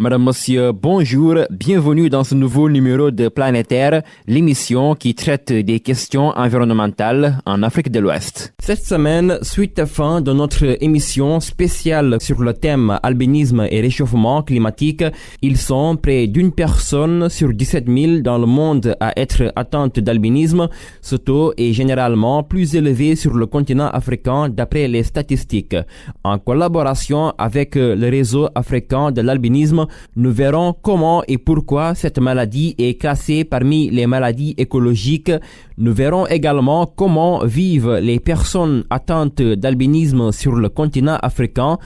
Madame, Monsieur, bonjour, bienvenue dans ce nouveau numéro de Planétaire, l'émission qui traite des questions environnementales en Afrique de l'Ouest. Cette semaine, suite à fin de notre émission spéciale sur le thème albinisme et réchauffement climatique, ils sont près d'une personne sur 17 000 dans le monde à être atteinte d'albinisme. Ce taux est généralement plus élevé sur le continent africain d'après les statistiques. En collaboration avec le réseau africain de l'albinisme, nous verrons comment et pourquoi cette maladie est classée parmi les maladies écologiques. Nous verrons également comment vivent les personnes atteintes d'albinisme sur le continent africain.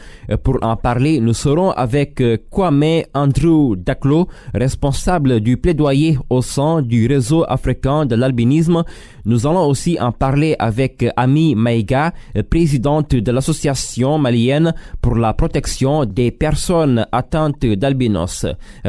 Pour en parler, nous serons avec Kwame Andrew Daklo, responsable du plaidoyer au sein du réseau africain de l'albinisme. Nous allons aussi en parler avec Ami Maïga, présidente de l'association malienne pour la protection des personnes atteintes d'albinos.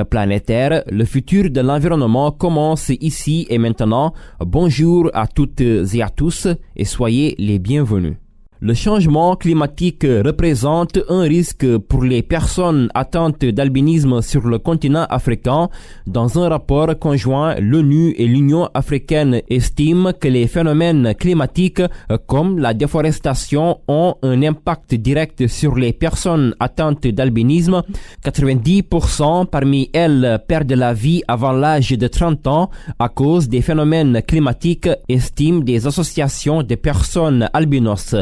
Planétaire, le futur de l'environnement commence ici et maintenant. Bonjour à toutes et à tous et soyez les bienvenus. Le changement climatique représente un risque pour les personnes atteintes d'albinisme sur le continent africain. Dans un rapport conjoint, l'ONU et l'Union africaine estiment que les phénomènes climatiques comme la déforestation ont un impact direct sur les personnes atteintes d'albinisme. 90% parmi elles perdent la vie avant l'âge de 30 ans à cause des phénomènes climatiques, estiment des associations de personnes albinos.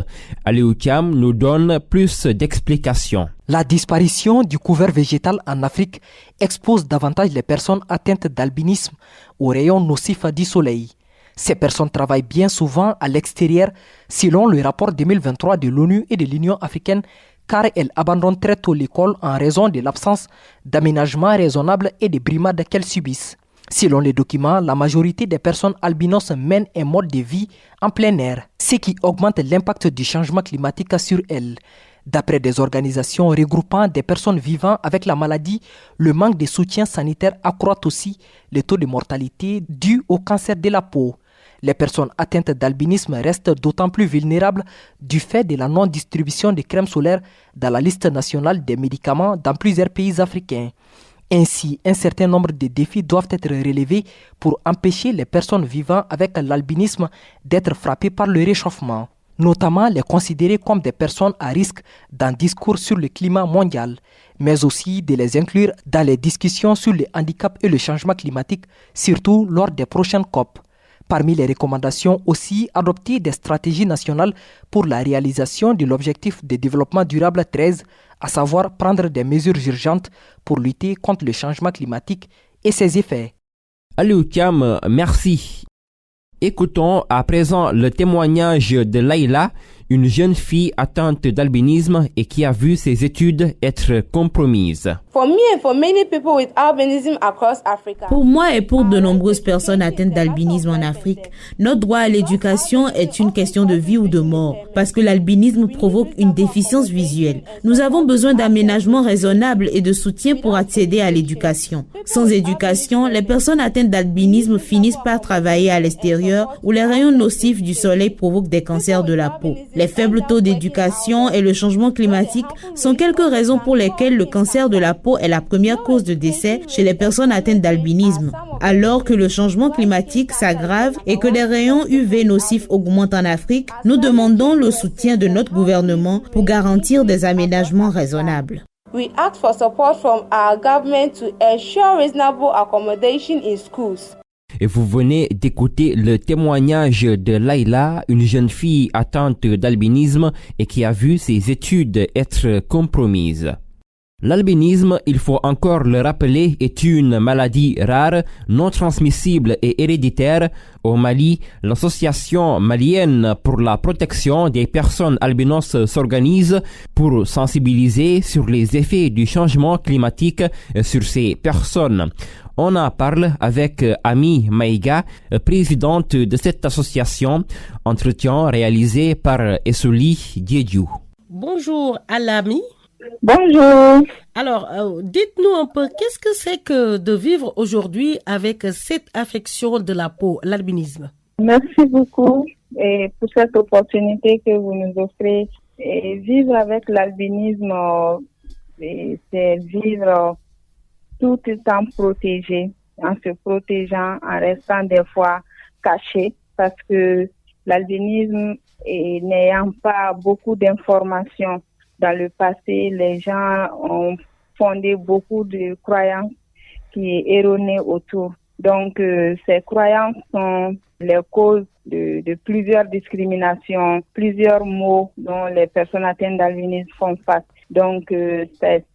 Aliou Thiam nous donne plus d'explications. La disparition du couvert végétal en Afrique expose davantage les personnes atteintes d'albinisme aux rayons nocifs du soleil. Ces personnes travaillent bien souvent à l'extérieur, selon le rapport 2023 de l'ONU et de l'Union africaine, car elles abandonnent très tôt l'école en raison de l'absence d'aménagement raisonnable et des brimades qu'elles subissent. Selon les documents, la majorité des personnes albinos mènent un mode de vie en plein air, ce qui augmente l'impact du changement climatique sur elles. D'après des organisations regroupant des personnes vivant avec la maladie, le manque de soutien sanitaire accroît aussi le taux de mortalité dû au cancer de la peau. Les personnes atteintes d'albinisme restent d'autant plus vulnérables du fait de la non-distribution de crème solaire dans la liste nationale des médicaments dans plusieurs pays africains. Ainsi, un certain nombre de défis doivent être relevés pour empêcher les personnes vivant avec l'albinisme d'être frappées par le réchauffement, notamment les considérer comme des personnes à risque d'un discours sur le climat mondial, mais aussi de les inclure dans les discussions sur le handicap et le changement climatique, surtout lors des prochaines COP. Parmi les recommandations aussi, adopter des stratégies nationales pour la réalisation de l'objectif de développement durable 13, à savoir prendre des mesures urgentes pour lutter contre le changement climatique et ses effets. Aliou Thiam, merci. Écoutons à présent le témoignage de Laïla, une jeune fille atteinte d'albinisme et qui a vu ses études être compromises. Pour moi et pour de nombreuses personnes atteintes d'albinisme en Afrique, notre droit à l'éducation est une question de vie ou de mort, parce que l'albinisme provoque une déficience visuelle. Nous avons besoin d'aménagements raisonnables et de soutien pour accéder à l'éducation. Sans éducation, les personnes atteintes d'albinisme finissent par travailler à l'extérieur où les rayons nocifs du soleil provoquent des cancers de la peau. Les faibles taux d'éducation et le changement climatique sont quelques raisons pour lesquelles le cancer de la peau est la première cause de décès chez les personnes atteintes d'albinisme. Alors que le changement climatique s'aggrave et que les rayons UV nocifs augmentent en Afrique, nous demandons le soutien de notre gouvernement pour garantir des aménagements raisonnables. We ask for support from our government to ensure reasonable accommodation in schools. Et vous venez d'écouter le témoignage de Laïla, une jeune fille atteinte d'albinisme et qui a vu ses études être compromises. L'albinisme, il faut encore le rappeler, est une maladie rare, non transmissible et héréditaire. Au Mali, l'association malienne pour la protection des personnes albinos s'organise pour sensibiliser sur les effets du changement climatique sur ces personnes. On en parle avec Ami Maïga, présidente de cette association. Entretien réalisé par Essouli Diédiou. Bonjour Alami. Bonjour. Alors, dites-nous un peu, qu'est-ce que c'est que de vivre aujourd'hui avec cette affection de la peau, l'albinisme? Merci beaucoup pour cette opportunité que vous nous offrez. Et vivre avec l'albinisme, c'est vivre tout étant protégé, en se protégeant, en restant des fois caché, parce que l'albinisme, n'ayant pas beaucoup d'informations dans le passé, les gens ont fondé beaucoup de croyances qui est erronées autour. Donc, ces croyances sont les causes de plusieurs discriminations, plusieurs maux dont les personnes atteintes d'albinisme font face. Donc, c'est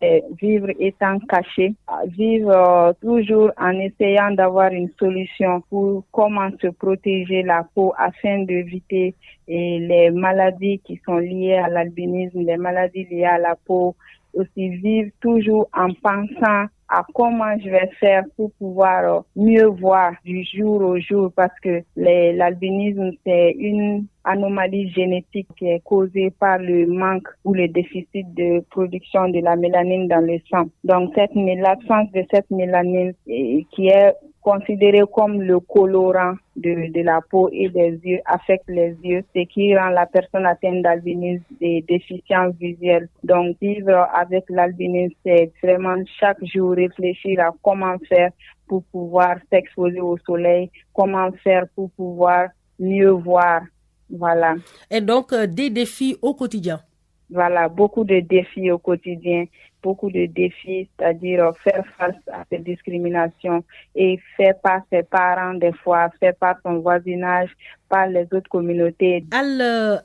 vivre étant caché, vivre toujours en essayant d'avoir une solution pour comment se protéger la peau afin d'éviter les maladies qui sont liées à l'albinisme, les maladies liées à la peau. Aussi vivre toujours en pensant à comment je vais faire pour pouvoir mieux voir du jour au jour, parce que l'albinisme, c'est une anomalie génétique qui est causée par le manque ou le déficit de production de la mélanine dans le sang. Donc l'absence de cette mélanine qui est considérée comme le colorant de la peau et des yeux affecte les yeux, ce qui rend la personne atteinte d'albinisme des déficiences visuelles. Donc vivre avec l'albinisme, c'est vraiment chaque jour réfléchir à comment faire pour pouvoir s'exposer au soleil, comment faire pour pouvoir mieux voir. Voilà. Et donc, des défis au quotidien. Voilà, beaucoup de défis au quotidien, beaucoup de défis, c'est-à-dire faire face à ces discriminations et faire par ses parents des fois, faire par son voisinage, par les autres communautés.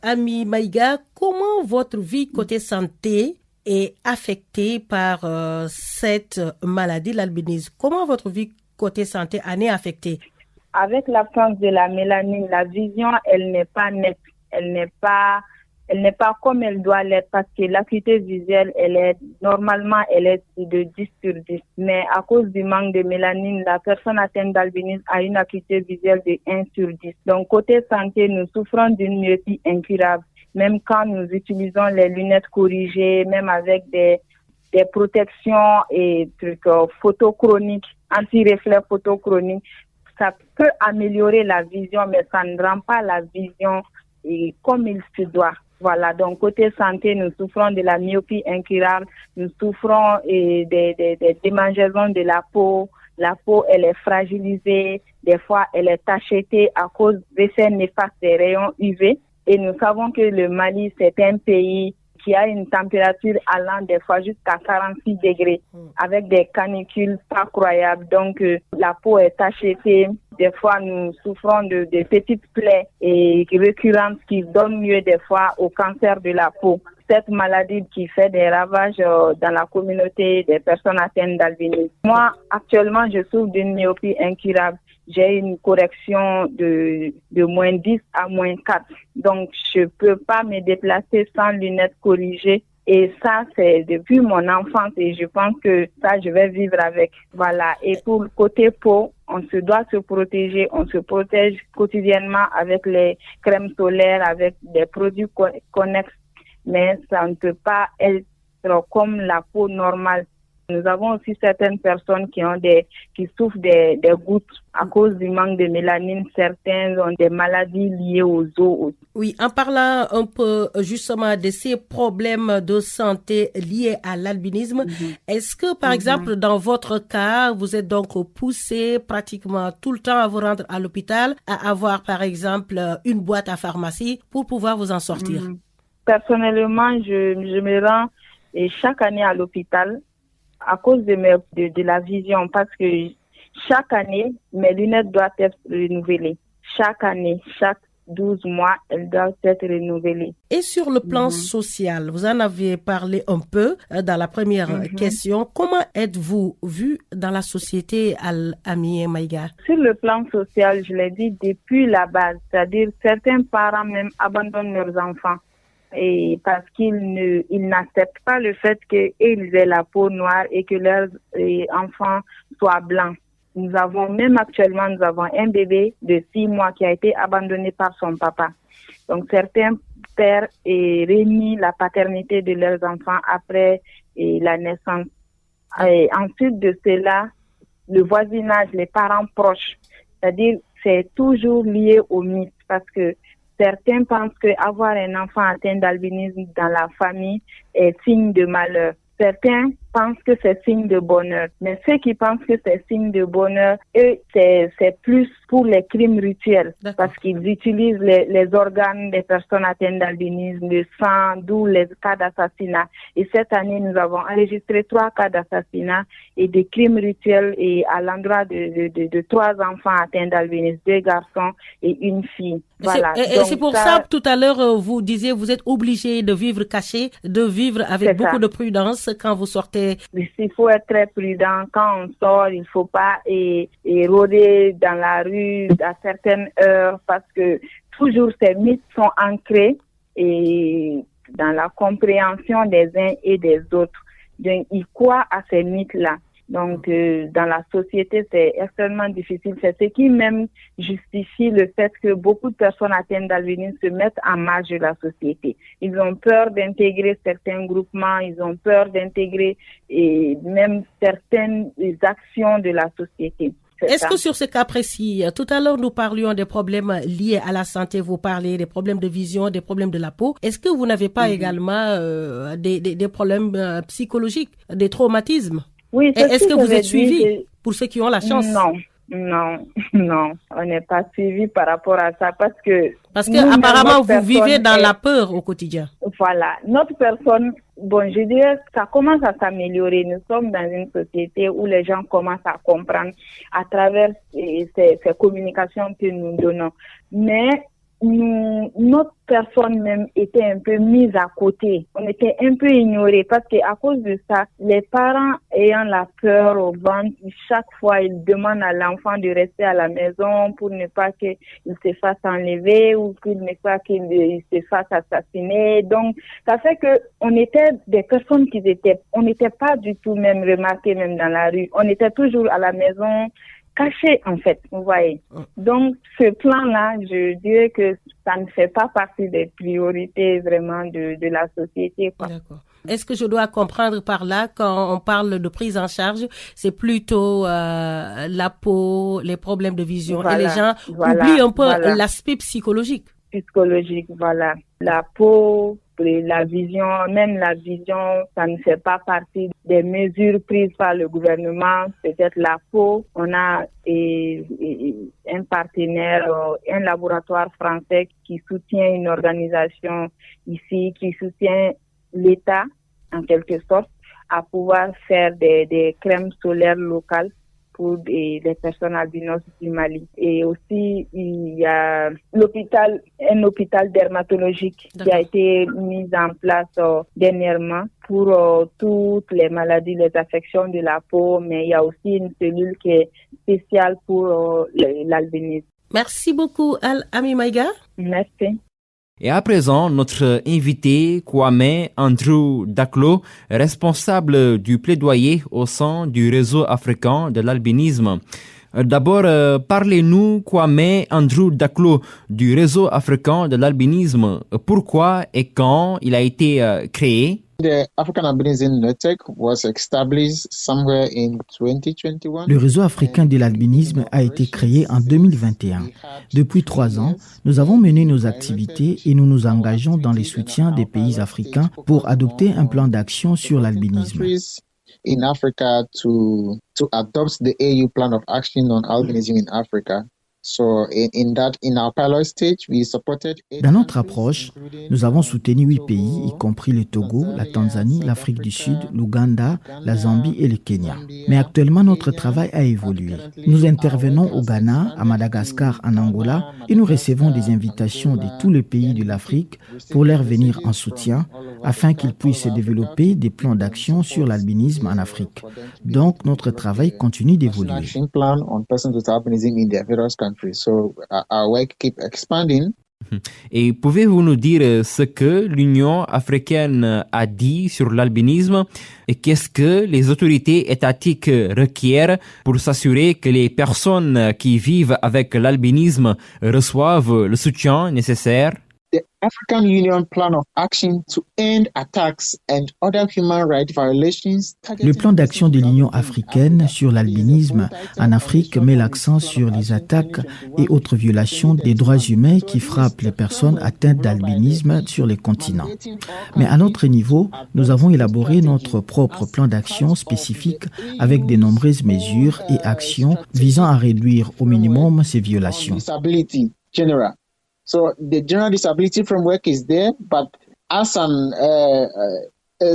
Ami Maïga, comment votre vie côté santé est affectée par cette maladie, l'albinisme? Comment votre vie côté santé en est affectée? Avec l'absence de la mélanine, la vision, elle n'est pas nette, elle n'est pas comme elle doit l'être, parce que l'acuité visuelle, elle est de 10 sur 10. Mais à cause du manque de mélanine, la personne atteinte d'albinisme a une acuité visuelle de 1 sur 10. Donc, côté santé, nous souffrons d'une myopie incurable. Même quand nous utilisons les lunettes corrigées, même avec des protections et trucs photochroniques, anti-reflets photochroniques, ça peut améliorer la vision, mais ça ne rend pas la vision comme il se doit. Voilà, donc côté santé, nous souffrons de la myopie incurable, nous souffrons des démangeaisons de la peau. La peau, elle est fragilisée, des fois elle est tachetée à cause d'effets néfastes des rayons UV. Et nous savons que le Mali, c'est un pays qui a une température allant des fois jusqu'à 46 degrés, avec des canicules pas croyables. Donc, la peau est tachetée. Des fois, nous souffrons de petites plaies et récurrentes qui donnent lieu des fois au cancer de la peau. Cette maladie qui fait des ravages dans la communauté des personnes atteintes d'albinisme. Moi, actuellement, je souffre d'une myopie incurable. J'ai une correction de moins 10 à moins 4. Donc, je peux pas me déplacer sans lunettes corrigées. Et ça, c'est depuis mon enfance et je pense que ça, je vais vivre avec. Voilà. Et pour le côté peau, on se doit se protéger. On se protège quotidiennement avec les crèmes solaires, avec des produits connexes. Mais ça ne peut pas être comme la peau normale. Nous avons aussi certaines personnes qui souffrent des gouttes à cause du manque de mélanine. Certains ont des maladies liées aux os. Oui, en parlant un peu justement de ces problèmes de santé liés à l'albinisme, est-ce que par exemple dans votre cas, vous êtes donc poussé pratiquement tout le temps à vous rendre à l'hôpital, à avoir par exemple une boîte à pharmacie pour pouvoir vous en sortir? Personnellement, je me rends chaque année à l'hôpital à cause de la vision, parce que chaque année, mes lunettes doivent être renouvelées. Chaque année, chaque 12 mois, elles doivent être renouvelées. Et sur le plan social, vous en avez parlé un peu dans la première question. Comment êtes-vous vu dans la société, Ami Maïga? Sur le plan social, je l'ai dit depuis la base, c'est-à-dire certains parents même abandonnent leurs enfants. Et parce qu'ils n'acceptent pas le fait qu'ils aient la peau noire et que leurs enfants soient blancs. Actuellement, nous avons un bébé de 6 mois qui a été abandonné par son papa. Donc, certains pères renient la paternité de leurs enfants après la naissance. Et ensuite de cela, le voisinage, les parents proches, c'est-à-dire c'est toujours lié au mythe, parce que certains pensent qu'avoir un enfant atteint d'albinisme dans la famille est signe de malheur. Certains pensent que c'est signe de bonheur. Mais ceux qui pensent que c'est signe de bonheur, eux, c'est plus pour les crimes rituels. D'accord. Parce qu'ils utilisent les organes des personnes atteintes d'albinisme, le sang, d'où les cas d'assassinat. Et cette année, nous avons enregistré 3 cas d'assassinat et des crimes rituels et à l'endroit de 3 enfants atteints d'albinisme, 2 garçons et une fille. Voilà. Et c'est pour ça, tout à l'heure, vous disiez, vous êtes obligé de vivre caché, de vivre avec beaucoup de prudence quand vous sortez. Il faut être très prudent quand on sort. Il faut pas rôder dans la rue à certaines heures parce que toujours ces mythes sont ancrés et dans la compréhension des uns et des autres. Donc, ils croient à ces mythes-là. Donc, dans la société, c'est extrêmement difficile. C'est ce qui même justifie le fait que beaucoup de personnes atteintes d'albinisme se mettent en marge de la société. Ils ont peur d'intégrer certains groupements, ils ont peur d'intégrer et même certaines actions de la société. Est-ce que sur ce cas précis, tout à l'heure nous parlions des problèmes liés à la santé, vous parlez des problèmes de vision, des problèmes de la peau. Est-ce que vous n'avez pas également des problèmes psychologiques, des traumatismes? Oui, est-ce que vous êtes suivi pour ceux qui ont la chance? Non, on n'est pas suivi par rapport à ça parce que apparemment vous vivez dans la peur au quotidien. Voilà, notre personne, je dirais, ça commence à s'améliorer. Nous sommes dans une société où les gens commencent à comprendre à travers ces communications que nous donnons. Mais notre personne même était un peu mise à côté. On était un peu ignorés parce qu'à cause de ça, les parents ayant la peur au ventre, chaque fois ils demandent à l'enfant de rester à la maison pour ne pas qu'il se fasse enlever ou qu'il ne pas qu'il se fasse assassiner. Donc, ça fait que on était des personnes on n'était pas du tout même remarquées même dans la rue. On était toujours à la maison, caché en fait, vous voyez. Donc ce plan-là, je dirais que ça ne fait pas partie des priorités vraiment de la société, quoi. D'accord. Est-ce que je dois comprendre par là, quand on parle de prise en charge, c'est plutôt la peau, les problèmes de vision, et les gens oublient un peu l'aspect psychologique. Psychologique, voilà. La peau, la vision, même la vision, ça ne fait pas partie des mesures prises par le gouvernement. Peut-être la peau, on a un partenaire, un laboratoire français qui soutient une organisation ici, qui soutient l'État, en quelque sorte, à pouvoir faire des crèmes solaires locales pour les personnes albinos du Mali. Et aussi, il y a un hôpital dermatologique qui a été mis en place dernièrement pour toutes les maladies, les affections de la peau, mais il y a aussi une cellule qui est spéciale pour l'albinisme. Merci beaucoup, Al-Ami Maïga. Merci. Et à présent, notre invité, Kwame Andrew Daklo, responsable du plaidoyer au sein du réseau africain de l'albinisme. D'abord, parlez-nous, Kwame Andrew Daklo, du réseau africain de l'albinisme. Pourquoi et quand il a été créé? The African Albinism Network was established somewhere in 2021. Le réseau africain de l'albinisme a été créé en 2021. Depuis 3 ans, nous avons mené nos activités et nous nous engageons dans les soutiens des pays africains pour adopter un plan d'action sur l'albinisme. In Africa to adopt the AU plan of action on albinism in Africa. So in our pilot stage, we supported. Dans notre approche, nous avons soutenu 8 pays, y compris le Togo, la Tanzanie, l'Afrique du Sud, l'Ouganda, la Zambie et le Kenya. Mais actuellement, notre travail a évolué. Nous intervenons au Ghana, à Madagascar, en Angola, et nous recevons des invitations de tous les pays de l'Afrique pour leur venir en soutien, afin qu'ils puissent développer des plans d'action sur l'albinisme en Afrique. Donc, notre travail continue d'évoluer. So our work keep expanding. Et pouvez-vous nous dire ce que l'Union africaine a dit sur l'albinisme et qu'est-ce que les autorités étatiques requièrent pour s'assurer que les personnes qui vivent avec l'albinisme reçoivent le soutien nécessaire? the African Union Plan of Action to End Attacks and Other Human Rights Violations. Le plan d'action de l'Union africaine sur l'albinisme en Afrique met l'accent sur les attaques et autres violations des droits humains qui frappent les personnes atteintes d'albinisme sur les continents. Mais à notre niveau, nous avons élaboré notre propre plan d'action spécifique avec de nombreuses mesures et actions visant à réduire au minimum ces violations. So the general disability framework is there, but as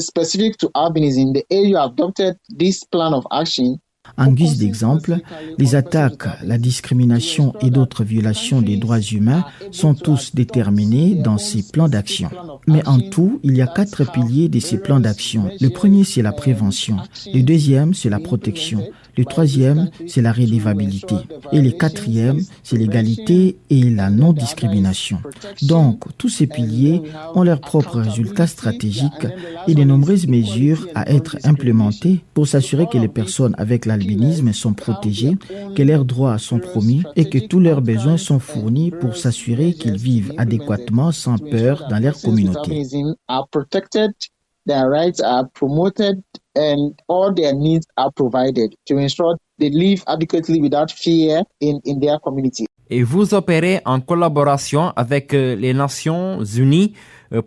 specific to albinism, the AU adopted this plan of action. En guise d'exemple, les attaques, la discrimination et d'autres violations des droits humains sont tous déterminés dans ces plans d'action. Mais en tout, il y a 4 piliers de ces plans d'action. Le premier, c'est la prévention. Le deuxième, c'est la protection. Le troisième, c'est la relevabilité. Et le quatrième, c'est l'égalité et la non-discrimination. Donc, tous ces piliers ont leurs propres résultats stratégiques et de nombreuses mesures à être implémentées pour s'assurer que les personnes avec l'albinisme sont protégées, que leurs droits sont promis et que tous leurs besoins sont fournis pour s'assurer qu'ils vivent adéquatement sans peur dans leur communauté. Their rights are promoted and all their needs are provided to ensure they live adequately without fear in their community. Et vous opérez en collaboration avec les Nations Unies.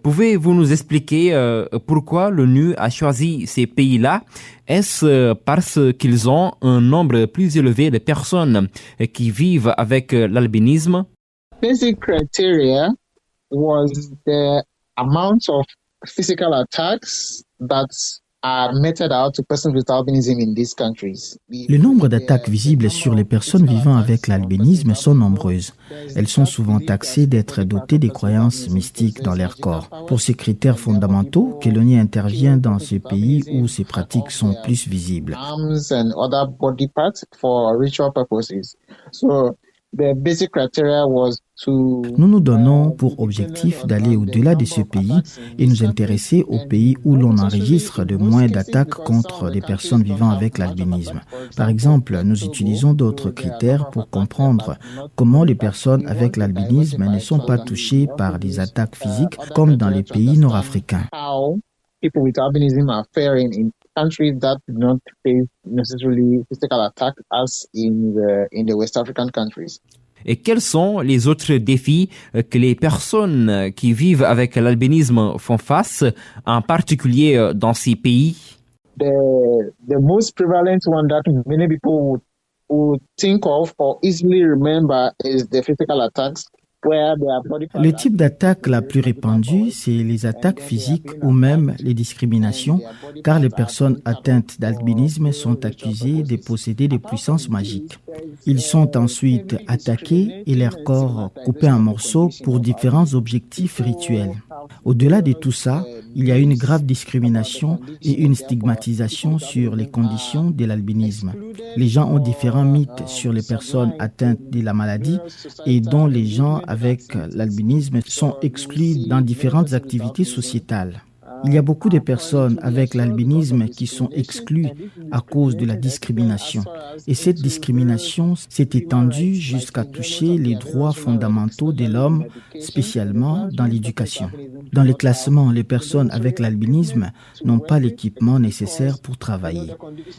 Pouvez-vous nous expliquer pourquoi l'ONU a choisi ces pays-là? Est-ce parce qu'ils ont un nombre plus élevé de personnes qui vivent avec l'albinisme? Basic criteria was the amount of physical attacks that are meted out to persons with albinism in these countries. Le nombre d'attaques visibles sur les personnes vivant avec l'albinisme sont nombreuses. Elles sont souvent taxées d'être dotées des croyances mystiques dans leur corps. Pour ces critères fondamentaux, que l'ONU intervient dans ces pays où ces pratiques sont plus visibles. Arms and other body parts for ritual purposes. So the basic criteria was to... Nous nous donnons pour objectif d'aller au-delà de ce pays et nous intéresser aux pays où l'on enregistre de moins d'attaques contre des personnes vivant avec l'albinisme. Par exemple, nous utilisons d'autres critères pour comprendre comment les personnes avec l'albinisme ne sont pas touchées par des attaques physiques comme dans les pays nord-africains. People with albinism are faring in countries that do not face necessarily physical attack as in the West African countries. Et quels sont les autres défis que les personnes qui vivent avec l'albinisme font face, en particulier dans ces pays? The most prevalent one that many people would think of or easily remember is the physical attacks. Le type d'attaque la plus répandue, c'est les attaques physiques ou même les discriminations, car les personnes atteintes d'albinisme sont accusées de posséder des puissances magiques. Ils sont ensuite attaqués et leur corps coupé en morceaux pour différents objectifs rituels. Au-delà de tout ça, il y a une grave discrimination et une stigmatisation sur les conditions de l'albinisme. Les gens ont différents mythes sur les personnes atteintes de la maladie et dont les gens avec l'albinisme sont exclus dans différentes activités sociétales. Il y a beaucoup de personnes avec l'albinisme qui sont exclues à cause de la discrimination. Et cette discrimination s'est étendue jusqu'à toucher les droits fondamentaux de l'homme, spécialement dans l'éducation. Dans les classements, les personnes avec l'albinisme n'ont pas l'équipement nécessaire pour travailler,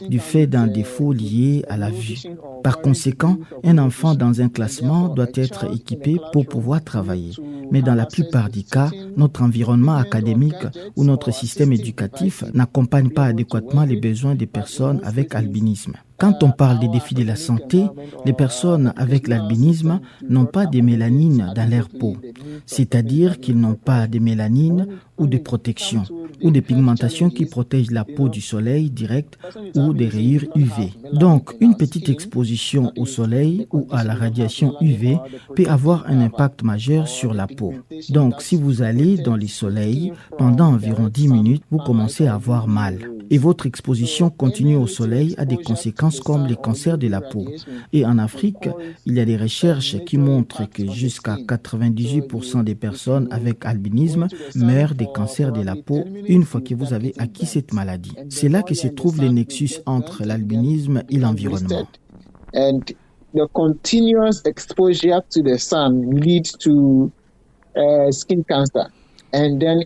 du fait d'un défaut lié à la vue. Par conséquent, un enfant dans un classement doit être équipé pour pouvoir travailler. Mais dans la plupart des cas, notre environnement académique ou notre système éducatif n'accompagne pas adéquatement les besoins des personnes avec albinisme. Quand on parle des défis de la santé, les personnes avec l'albinisme n'ont pas de mélanine dans leur peau, c'est-à-dire qu'ils n'ont pas de mélanine ou de protection, ou de pigmentation qui protègent la peau du soleil direct ou des rayures UV. Donc, une petite exposition au soleil ou à la radiation UV peut avoir un impact majeur sur la peau. Donc, si vous allez dans le soleil, pendant environ 10 minutes, vous commencez à avoir mal. Et votre exposition continue au soleil a des conséquences comme les cancers de la peau. Et en Afrique, il y a des recherches qui montrent que jusqu'à 98% des personnes avec albinisme meurent des cancers de la peau une fois que vous avez acquis cette maladie. C'est là que se trouve le nexus entre l'albinisme et l'environnement. And the continuous exposure to the sun leads to skin cancer. And then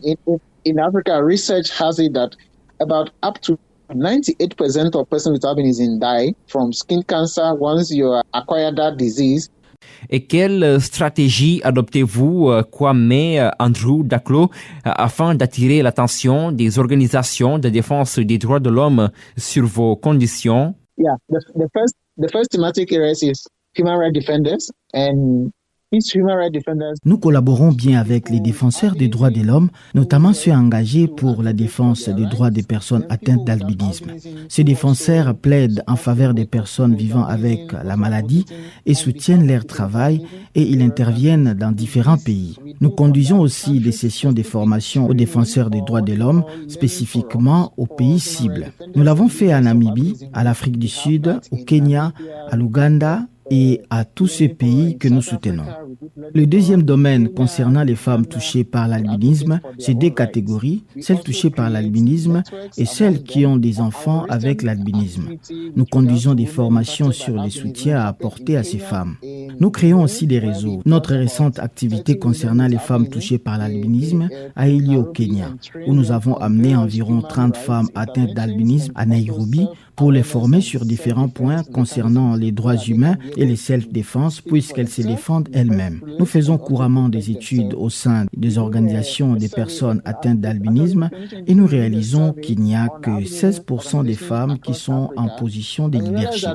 in Africa, research has it that about up to 98% of persons with albinism die from skin cancer once you acquire that disease. Et quelle stratégie adoptez-vous, Kwame Andrew Daklo, afin d'attirer l'attention des organisations de défense des droits de l'homme sur vos conditions? Yeah, the first thematic area is human rights defenders, and Nous collaborons bien avec les défenseurs des droits de l'homme, notamment ceux engagés pour la défense des droits des personnes atteintes d'albinisme. Ces défenseurs plaident en faveur des personnes vivant avec la maladie et soutiennent leur travail, et ils interviennent dans différents pays. Nous conduisons aussi des sessions de formation aux défenseurs des droits de l'homme, spécifiquement aux pays cibles. Nous l'avons fait en Namibie, à l'Afrique du Sud, au Kenya, à l'Ouganda, et à tous ces pays que nous soutenons. Le deuxième domaine concernant les femmes touchées par l'albinisme, c'est deux catégories, celles touchées par l'albinisme et celles qui ont des enfants avec l'albinisme. Nous conduisons des formations sur les soutiens à apporter à ces femmes. Nous créons aussi des réseaux. Notre récente activité concernant les femmes touchées par l'albinisme a eu lieu au Kenya, où nous avons amené environ 30 femmes atteintes d'albinisme à Nairobi pour les former sur différents points concernant les droits humains et les self-défense, puisqu'elles se défendent elles-mêmes. Nous faisons couramment des études au sein des organisations des personnes atteintes d'albinisme et nous réalisons qu'il n'y a que 16% des femmes qui sont en position de leadership.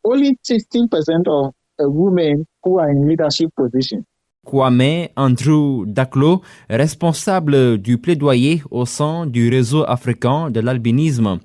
Only 16% of women who are in leadership position. Kwame Andrew Daklo, responsable du plaidoyer au sein du réseau africain de l'albinisme.